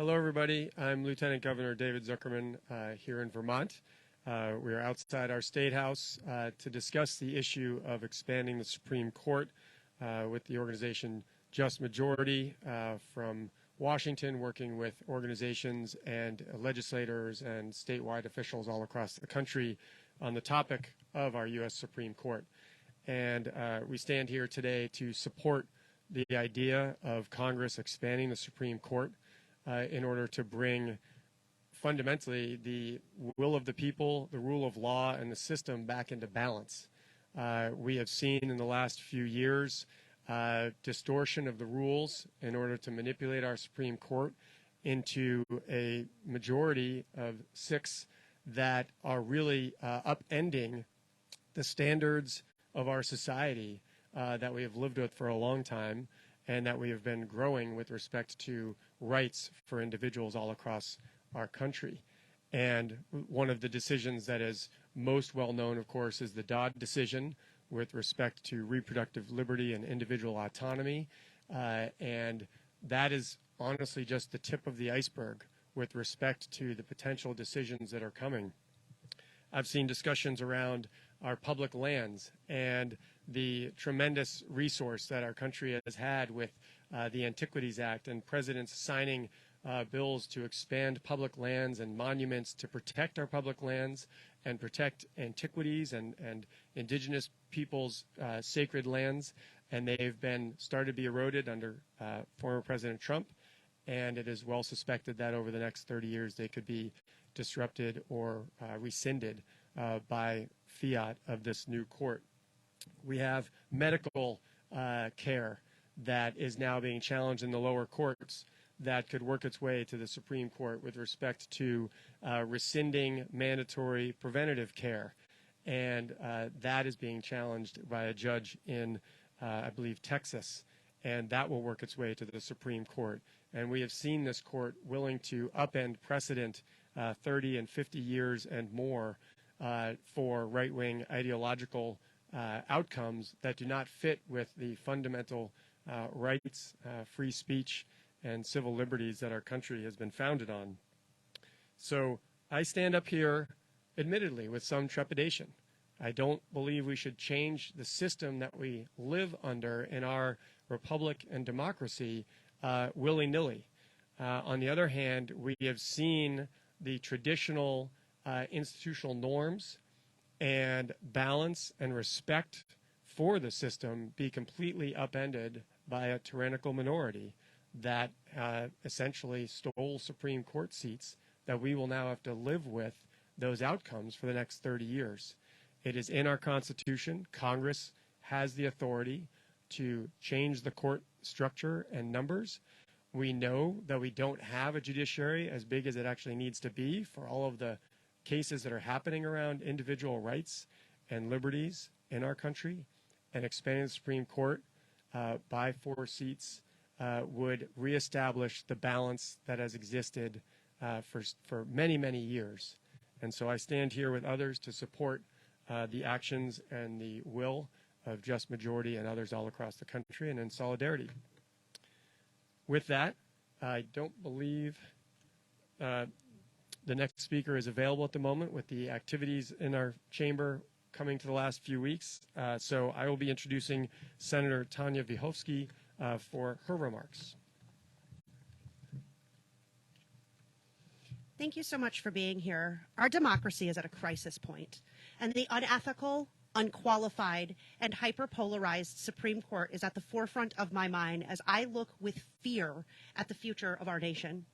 Hello, everybody. I'm Lieutenant Governor David Zuckerman here in Vermont. We are outside our State House to discuss the issue of expanding the Supreme Court with the organization Just Majority from Washington, working with organizations and legislators and statewide officials all across the country on the topic of our U.S. Supreme Court. And we stand here today to support the idea of Congress expanding the Supreme Court in order to bring fundamentally the will of the people, the rule of law, and the system back into balance. We have seen in the last few years distortion of the rules in order to manipulate our Supreme Court into a majority of 6 that are really upending the standards of our society that we have lived with for a long time and that we have been growing with respect to rights for individuals all across our country. And one of the decisions that is most well known, of course, is the Dodd decision with respect to reproductive liberty and individual autonomy. And that is honestly just the tip of the iceberg with respect to the potential decisions that are coming. I've seen discussions around our public lands and the tremendous resource that our country has had with the Antiquities Act and presidents signing bills to expand public lands and monuments to protect our public lands and protect antiquities and indigenous people's sacred lands. And they've been started to be eroded under former President Trump. And it is well suspected that over the next 30 years they could be disrupted or rescinded by fiat of this new court. We have medical care that is now being challenged in the lower courts that could work its way to the Supreme Court with respect to rescinding mandatory preventative care. And that is being challenged by a judge in, I believe, Texas. And that will work its way to the Supreme Court. And we have seen this court willing to upend precedent 30 and 50 years and more for right-wing ideological outcomes that do not fit with the fundamental rights, free speech, and civil liberties that our country has been founded on. So I stand up here, admittedly, with some trepidation. I don't believe we should change the system that we live under in our republic and democracy willy-nilly. On the other hand, we have seen the traditional institutional norms and balance and respect for the system be completely upended by a tyrannical minority that essentially stole Supreme Court seats that we will now have to live with those outcomes for the next 30 years. It is in our Constitution. Congress has the authority to change the court structure and numbers. We know that we don't have a judiciary as big as it actually needs to be for all of the cases that are happening around individual rights and liberties in our country, and expanding the Supreme Court by 4 seats would reestablish the balance that has existed for many, many years. And so I stand here with others to support the actions and the will of Just Majority and others all across the country and in solidarity. With that, I don't believe the next speaker is available at the moment with the activities in our chamber coming to the last few weeks. So I will be introducing Senator Tanya Vyhovsky for her remarks. Thank you so much for being here. Our democracy is at a crisis point, and the unethical, unqualified, and hyper-polarized Supreme Court is at the forefront of my mind as I look with fear at the future of our nation.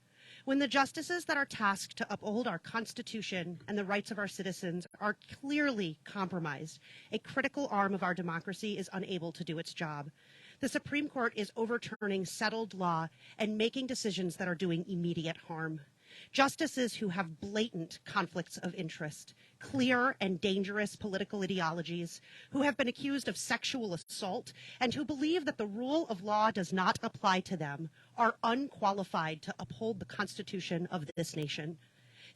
When the justices that are tasked to uphold our Constitution and the rights of our citizens are clearly compromised, a critical arm of our democracy is unable to do its job. The Supreme Court is overturning settled law and making decisions that are doing immediate harm. Justices who have blatant conflicts of interest, clear and dangerous political ideologies, who have been accused of sexual assault, and who believe that the rule of law does not apply to them, are unqualified to uphold the Constitution of this nation.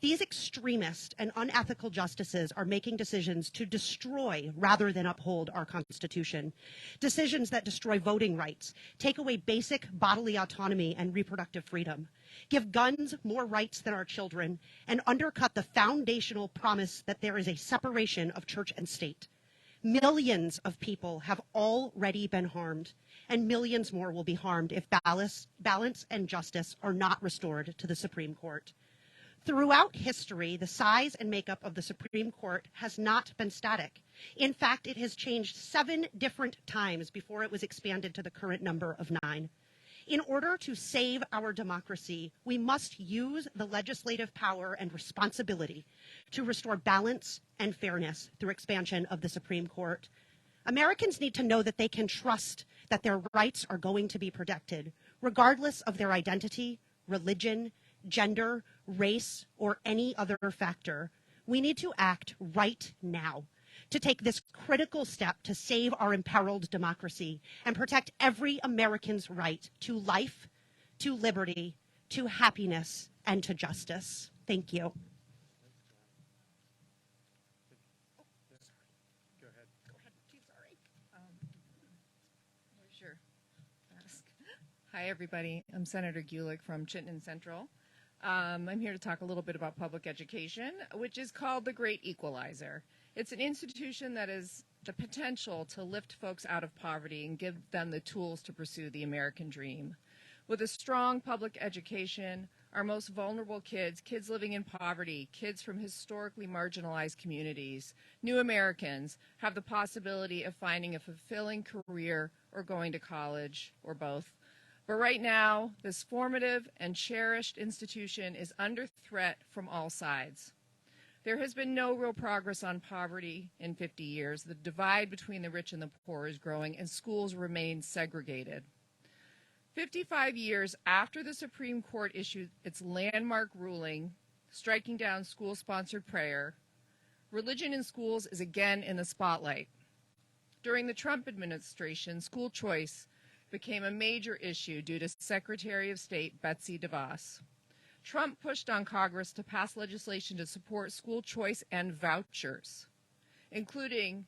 These extremist and unethical justices are making decisions to destroy rather than uphold our Constitution. Decisions that destroy voting rights, take away basic bodily autonomy and reproductive freedom, give guns more rights than our children, and undercut the foundational promise that there is a separation of church and state. Millions of people have already been harmed, and millions more will be harmed if balance and justice are not restored to the Supreme Court. Throughout history, the size and makeup of the Supreme Court has not been static. In fact, it has changed 7 different times before it was expanded to the current number of 9. In order to save our democracy, we must use the legislative power and responsibility to restore balance and fairness through expansion of the Supreme Court. Americans need to know that they can trust that their rights are going to be protected, regardless of their identity, religion, gender, race, or any other factor. We need to act right now to take this critical step to save our imperiled democracy and protect every American's right to life, to liberty, to happiness, and to justice. Thank you. Go ahead. Sure. Hi, everybody. I'm Senator Gulick from Chittenden Central. I'm here to talk a little bit about public education, which is called the Great Equalizer. It's an institution that has the potential to lift folks out of poverty and give them the tools to pursue the American dream. With a strong public education, our most vulnerable kids, kids living in poverty, kids from historically marginalized communities, new Americans have the possibility of finding a fulfilling career or going to college or both. But right now, this formative and cherished institution is under threat from all sides. There has been no real progress on poverty in 50 years. The divide between the rich and the poor is growing, and schools remain segregated. 55 years after the Supreme Court issued its landmark ruling striking down school-sponsored prayer, religion in schools is again in the spotlight. During the Trump administration, school choice became a major issue due to Secretary of State Betsy DeVos. Trump pushed on Congress to pass legislation to support school choice and vouchers, including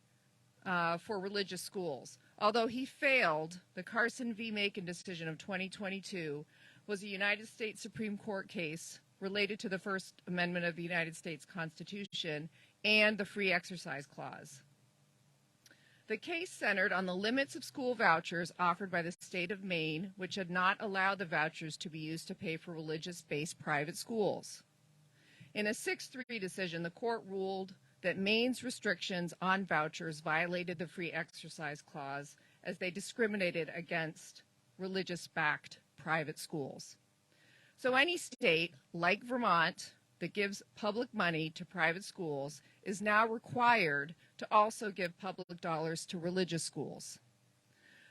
for religious schools. Although he failed, the Carson v. Macon decision of 2022 was a United States Supreme Court case related to the First Amendment of the United States Constitution and the Free Exercise Clause. The case centered on the limits of school vouchers offered by the state of Maine, which had not allowed the vouchers to be used to pay for religious-based private schools. In a 6-3 decision, the court ruled that Maine's restrictions on vouchers violated the Free Exercise Clause as they discriminated against religious-backed private schools. So any state, like Vermont, that gives public money to private schools is now required to also give public dollars to religious schools.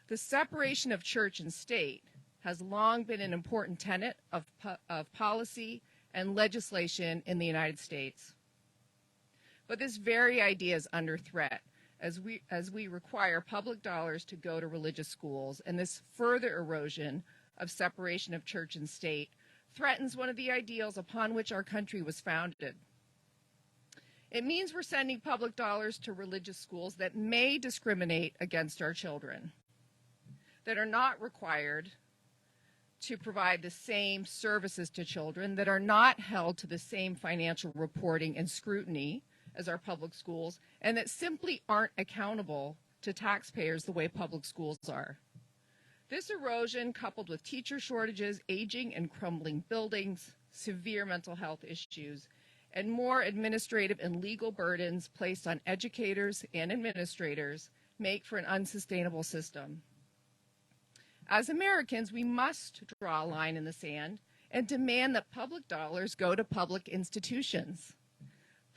The separation of church and state has long been an important tenet of policy and legislation in the United States. But this very idea is under threat as we require public dollars to go to religious schools, and this further erosion of separation of church and state threatens one of the ideals upon which our country was founded. It means we're sending public dollars to religious schools that may discriminate against our children, that are not required to provide the same services to children, that are not held to the same financial reporting and scrutiny as our public schools, and that simply aren't accountable to taxpayers the way public schools are. This erosion, coupled with teacher shortages, aging and crumbling buildings, severe mental health issues, and more administrative and legal burdens placed on educators and administrators, make for an unsustainable system. As Americans, we must draw a line in the sand and demand that public dollars go to public institutions.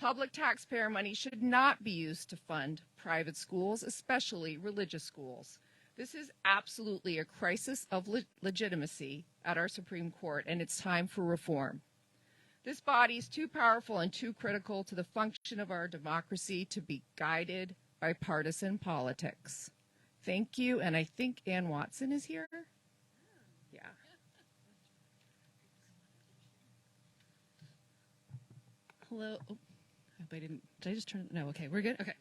Public taxpayer money should not be used to fund private schools, especially religious schools. This is absolutely a crisis of legitimacy at our Supreme Court, and it's time for reform. This body is too powerful and too critical to the function of our democracy to be guided by partisan politics. Thank you, and I think Ann Watson is here. Yeah. Hello. Oh, I hope I didn't. Did I just turn? No. Okay, we're good. Okay.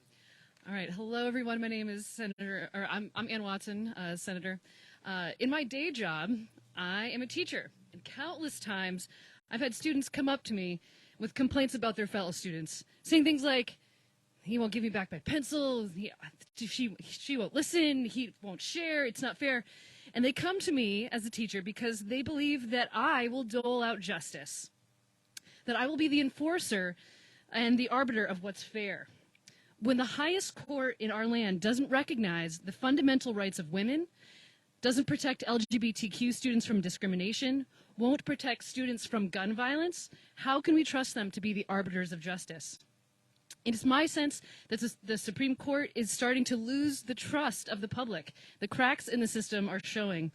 All right. Hello, everyone. My name is I'm Ann Watson, Senator. In my day job, I am a teacher, and countless times I've had students come up to me with complaints about their fellow students, saying things like, "He won't give me back my pencil. She won't listen. He won't share. It's not fair." And they come to me as a teacher because they believe that I will dole out justice, that I will be the enforcer and the arbiter of what's fair. When the highest court in our land doesn't recognize the fundamental rights of women, doesn't protect LGBTQ students from discrimination, won't protect students from gun violence, how can we trust them to be the arbiters of justice? It is my sense that the Supreme Court is starting to lose the trust of the public. The cracks in the system are showing.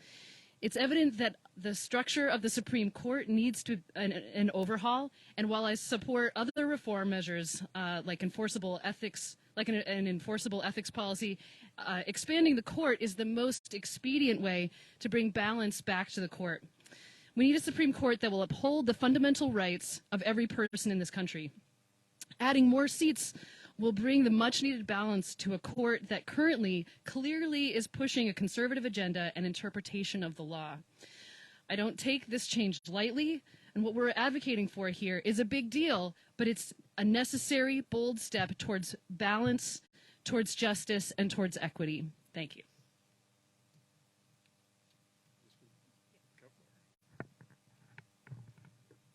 It's evident that the structure of the Supreme Court needs to an overhaul, and while I support other reform measures like enforceable ethics, like an enforceable ethics policy, expanding the court is the most expedient way to bring balance back to the court. We need a Supreme Court that will uphold the fundamental rights of every person in this country. Adding more seats will bring the much-needed balance to a court that currently clearly is pushing a conservative agenda and interpretation of the law. I don't take this change lightly, and what we're advocating for here is a big deal, but it's a necessary, bold step towards balance, towards justice, and towards equity. Thank you.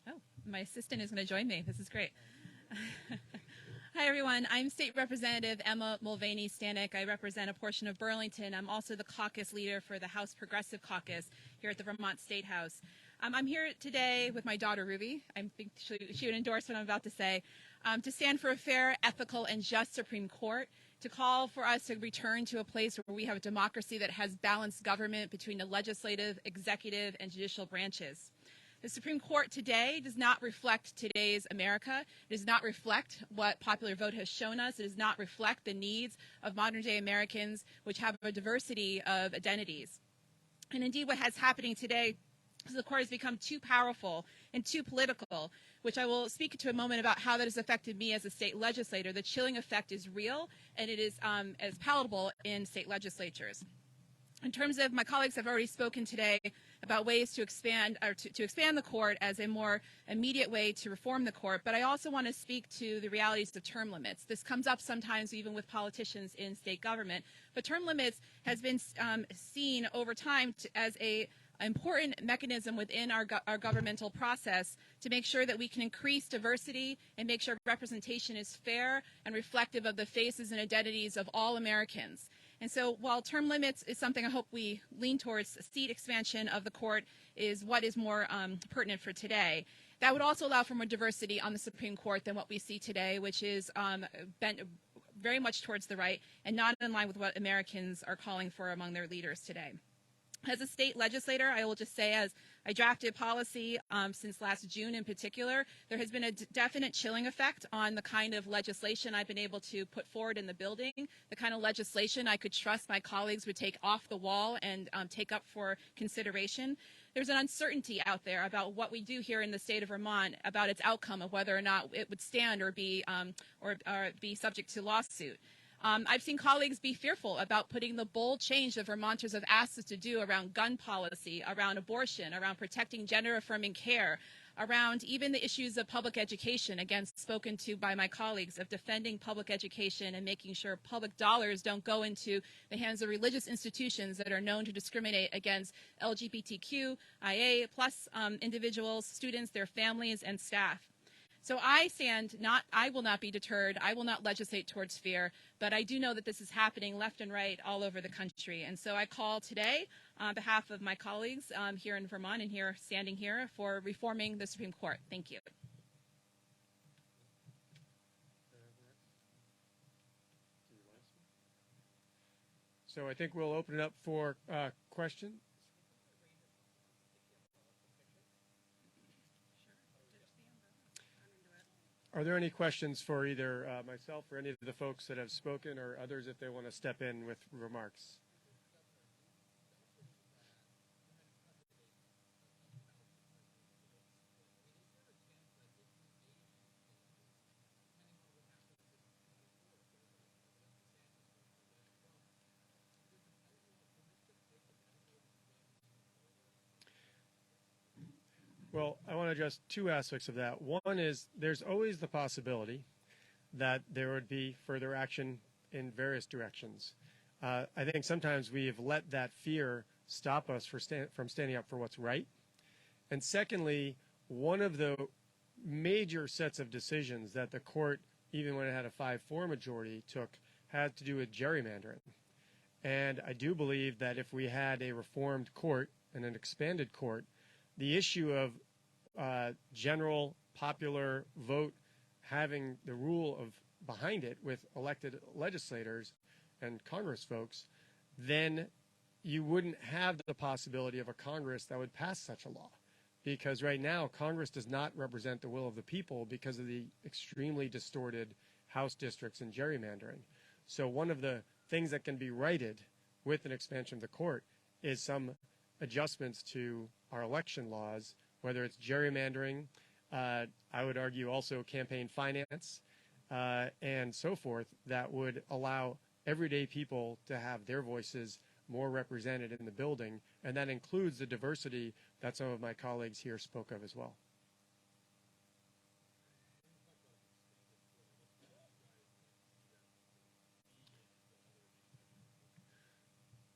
Oh, my assistant is going to join me. This is great. Hi, everyone. I'm State Representative Emma Mulvaney-Stanak. I represent a portion of Burlington. I'm also the caucus leader for the House Progressive Caucus here at the Vermont State House. I'm here today with my daughter, Ruby. I think she would endorse what I'm about to say, to stand for a fair, ethical, and just Supreme Court, to call for us to return to a place where we have a democracy that has balanced government between the legislative, executive, and judicial branches. The Supreme Court today does not reflect today's America. It does not reflect what popular vote has shown us. It does not reflect the needs of modern-day Americans, which have a diversity of identities. And indeed, what has happening today is the court has become too powerful and too political, which I will speak to a moment about how that has affected me as a state legislator. The chilling effect is real, and it is as palatable in state legislatures. In terms of my colleagues have already spoken today about ways to expand or to expand the court as a more immediate way to reform the court, but I also want to speak to the realities of term limits. This comes up sometimes even with politicians in state government, but term limits has been seen over time as an important mechanism within our governmental process to make sure that we can increase diversity and make sure representation is fair and reflective of the faces and identities of all Americans. And so while term limits is something I hope we lean towards, seat expansion of the court is what is more pertinent for today. That would also allow for more diversity on the Supreme Court than what we see today, which is bent very much towards the right and not in line with what Americans are calling for among their leaders today. As a state legislator, I will just say, as I drafted policy since last June in particular, there has been a definite chilling effect on the kind of legislation I've been able to put forward in the building, the kind of legislation I could trust my colleagues would take off the wall and take up for consideration. There's an uncertainty out there about what we do here in the state of Vermont, about its outcome of whether or not it would stand or be subject to lawsuit. I've seen colleagues be fearful about putting the bold change that Vermonters have asked us to do around gun policy, around abortion, around protecting gender-affirming care, around even the issues of public education, again, spoken to by my colleagues, of defending public education and making sure public dollars don't go into the hands of religious institutions that are known to discriminate against LGBTQIA plus individuals, students, their families, and staff. So I will not be deterred. I will not legislate towards fear, but I do know that this is happening left and right all over the country. And so I call today on behalf of my colleagues here in Vermont and here standing here for reforming the Supreme Court. Thank you. So I think we'll open it up for questions. Are there any questions for either myself or any of the folks that have spoken, or others if they want to step in with remarks? Well, I want to address two aspects of that. One is there's always the possibility that there would be further action in various directions. I think sometimes we have let that fear stop us from standing up for what's right. And secondly, one of the major sets of decisions that the court, even when it had a 5-4 majority, took had to do with gerrymandering. And I do believe that if we had a reformed court and an expanded court, the issue of general popular vote having the rule of behind it with elected legislators and Congress folks, then you wouldn't have the possibility of a Congress that would pass such a law. Because right now, Congress does not represent the will of the people because of the extremely distorted House districts and gerrymandering. So one of the things that can be righted with an expansion of the court is some adjustments to our election laws, whether it's gerrymandering, I would argue also campaign finance, and so forth, that would allow everyday people to have their voices more represented in the building, and that includes the diversity that some of my colleagues here spoke of as well.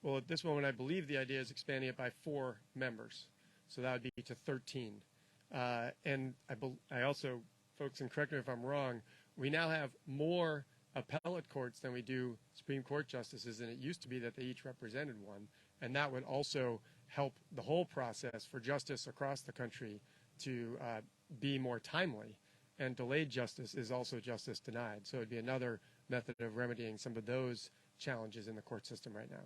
Well, at this moment, I believe the idea is expanding it by 4 members, so that would be to 13. And I also, folks, and correct me if I'm wrong, we now have more appellate courts than we do Supreme Court justices, and it used to be that they each represented one, and that would also help the whole process for justice across the country to be more timely. And delayed justice is also justice denied, so it would be another method of remedying some of those challenges in the court system right now.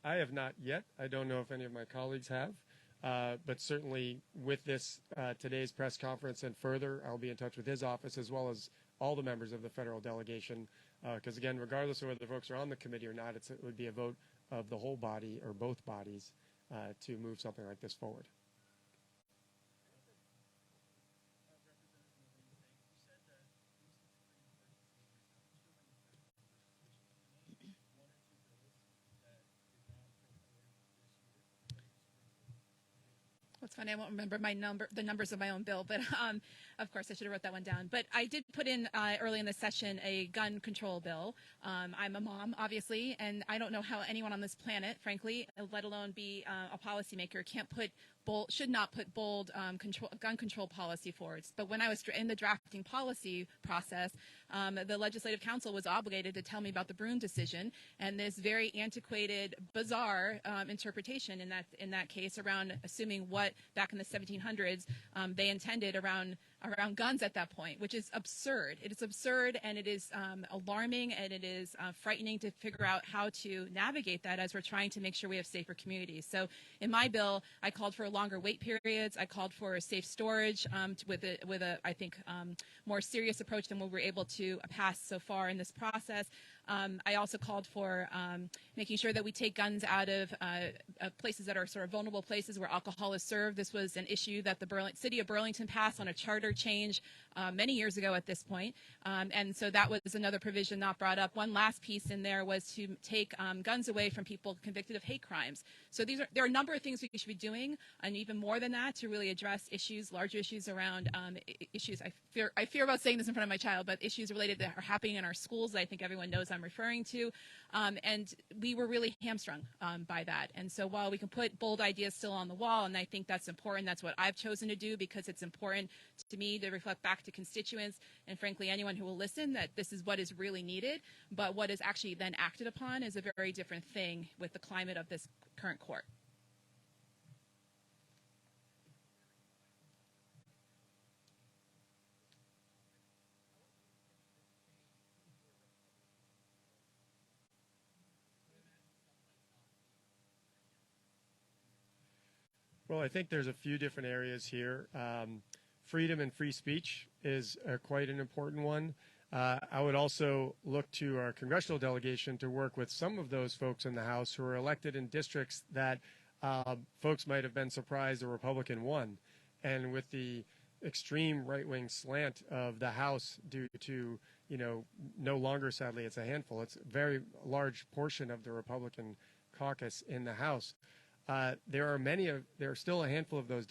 I have not yet. I don't know if any of my colleagues have, but certainly with this today's press conference and further, I'll be in touch with his office as well as all the members of the federal delegation, because again, regardless of whether folks are on the committee or not, it would be a vote of the whole body or both bodies to move something like this forward. It's funny, I won't remember the numbers of my own bill, but of course I should have wrote that one down. But I did put in early in the session a gun control bill. I'm a mom, obviously, and I don't know how anyone on this planet, frankly, let alone be a policymaker, should not put bold gun control policy forward. But when I was in the drafting policy process, the Legislative Council was obligated to tell me about the Brune decision and this very antiquated, bizarre interpretation in that case around assuming what back in the 1700s they intended around guns at that point, which is absurd. It is absurd, and it is alarming, and it is frightening to figure out how to navigate that as we're trying to make sure we have safer communities. So in my bill, I called for longer wait periods. I called for safe storage with a I think more serious approach than what we were able to pass so far in this process. I also called for making sure that we take guns out of places that are sort of vulnerable places where alcohol is served. This was an issue that the city of Burlington passed on a charter change many years ago at this point. And so that was another provision not brought up. One last piece in there was to take guns away from people convicted of hate crimes. So there are a number of things we should be doing, and even more than that, to really address larger issues around issues. I fear about saying this in front of my child, but issues related that are happening in our schools that I think everyone knows I'm referring to. And we were really hamstrung by that. And so while we can put bold ideas still on the wall, and I think that's important, that's what I've chosen to do because it's important to me to reflect back to constituents and frankly anyone who will listen that this is what is really needed. But what is actually then acted upon is a very different thing with the climate of this current court. Well, I think there's a few different areas here. Freedom and free speech is quite an important one. I would also look to our congressional delegation to work with some of those folks in the House who are elected in districts that folks might have been surprised a Republican won. And with the extreme right-wing slant of the House due to, no longer, sadly, it's a handful. It's a very large portion of the Republican caucus in the House. There are still a handful of those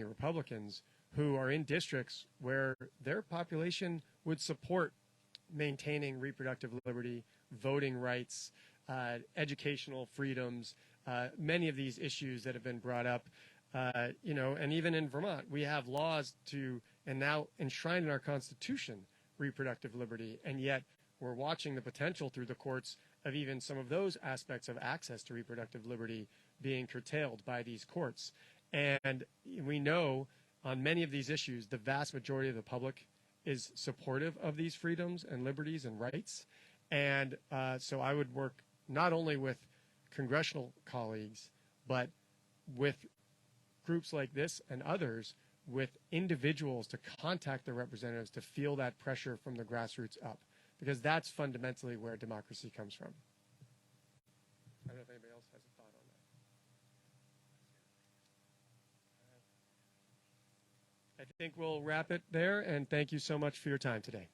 Republicans who are in districts where their population would support maintaining reproductive liberty, voting rights, educational freedoms, many of these issues that have been brought up. And even in Vermont, we have laws and now enshrined in our Constitution, reproductive liberty, and yet we're watching the potential through the courts of even some of those aspects of access to reproductive liberty being curtailed by these courts. And we know on many of these issues, the vast majority of the public is supportive of these freedoms and liberties and rights. And so I would work not only with congressional colleagues, but with groups like this and others, with individuals to contact their representatives to feel that pressure from the grassroots up, because that's fundamentally where democracy comes from. I don't know if anybody else has a thought on that. I think we'll wrap it there, and thank you so much for your time today.